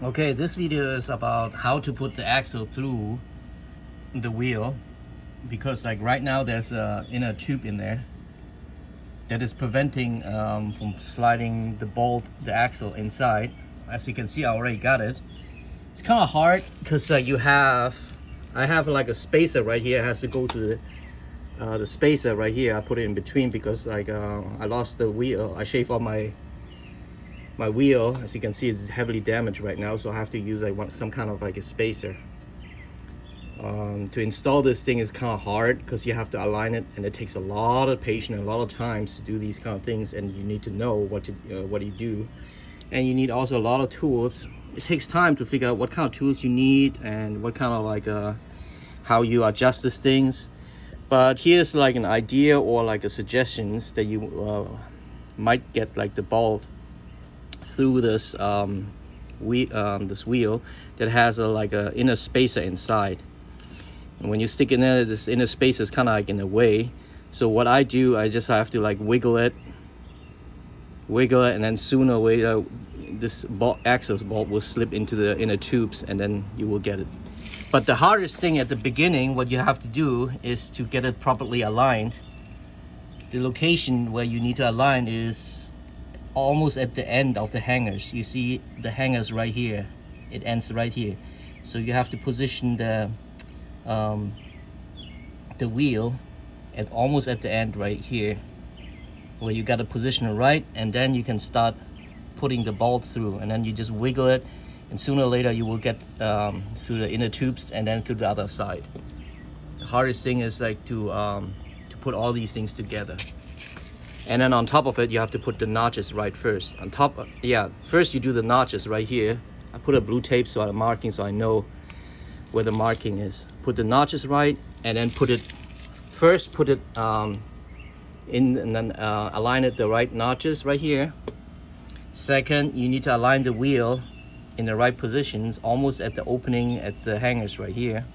Okay, this video is about how to put the axle through the wheel, because like right now there's a inner tube in there that is preventing from sliding the axle inside. As you can see, I already got it. It's kind of hard because I have like a spacer right here. It has to go to the spacer right here. I put it in between because like I lost the wheel. I shaved off my wheel. As you can see, it's heavily damaged right now, so I have to use like some kind of like a spacer. To install this thing is kind of hard because you have to align it, and it takes a lot of patience and a lot of times to do these kind of things, and you need to know what you do, and you need also a lot of tools. It takes time to figure out what kind of tools you need and what kind of like how you adjust these things. But here's like an idea or like a suggestions that you might get like the bolt through this this wheel that has like a inner spacer inside. And when you stick in there, this inner spacer is kind of like in the way. So what I do, I just have to like wiggle it, and then sooner or later this axle bolt will slip into the inner tubes, and then you will get it. But the hardest thing at the beginning, what you have to do is to get it properly aligned. The location where you need to align is almost at the end of the hangers. You see the hangers right here, it ends right here. So you have to position the wheel almost at the end right here, where you got to position it right, and then you can start putting the bolt through, and then you just wiggle it, and sooner or later you will get through the inner tubes and then through the other side. The hardest thing is like to put all these things together. And then on top of it, you have to put the notches right first. On top of, first you do the notches right here. I put a blue tape so I'm marking, so I know where the marking is. Put the notches right, and then put it in, and then align it the right notches right here. Second, you need to align the wheel in the right positions, almost at the opening at the hangers right here.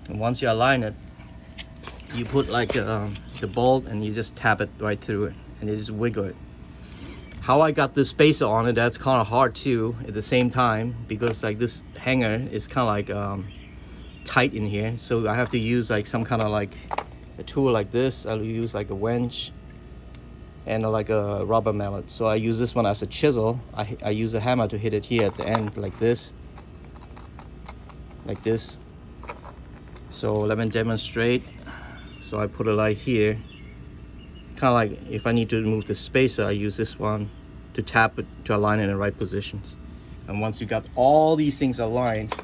And once you align it, you put like the bolt, and you just tap it right through it, and you just wiggle it. How I got this spacer on it, that's kind of hard too at the same time, because like this hanger is kind of like tight in here, so I have to use like some kind of like a tool like this. I'll use like a winch and like a rubber mallet. So I use this one as a chisel. I use a hammer to hit it here at the end like this. So let me demonstrate. So I put it like here, kind of like if I need to move the spacer, I use this one to tap it to align it in the right positions. And once you got all these things aligned,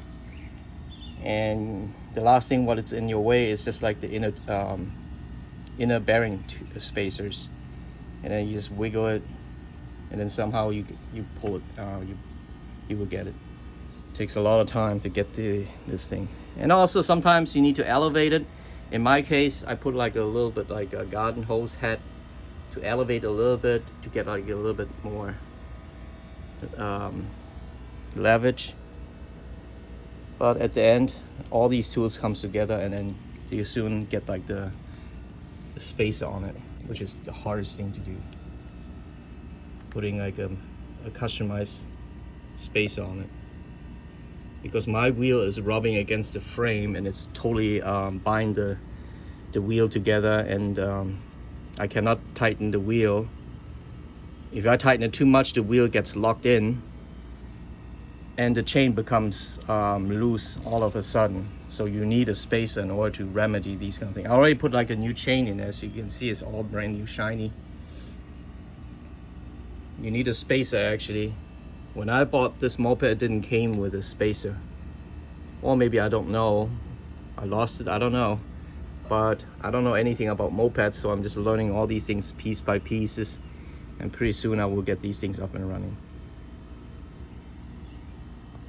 and the last thing what it's in your way is just like the inner bearing spacers, and then you just wiggle it, and then somehow you pull it, you will get it. It takes a lot of time to get this thing, and also sometimes you need to elevate it. In my case, I put like a little bit like a garden hose head to elevate a little bit to get like a little bit more leverage. But at the end, all these tools comes together, and then you soon get like the spacer on it, which is the hardest thing to do. Putting like a customized spacer on it, because my wheel is rubbing against the frame, and it's totally bind the wheel together, and I cannot tighten the wheel. If I tighten it too much, the wheel gets locked in, and the chain becomes loose all of a sudden. So you need a spacer in order to remedy these kind of things. I already put like a new chain in there, so you can see it's all brand new, shiny. You need a spacer actually. When I bought this moped, it didn't came with a spacer, or maybe I don't know, I lost it, I don't know. But I don't know anything about mopeds, so I'm just learning all these things piece by pieces, and pretty soon I will get these things up and running.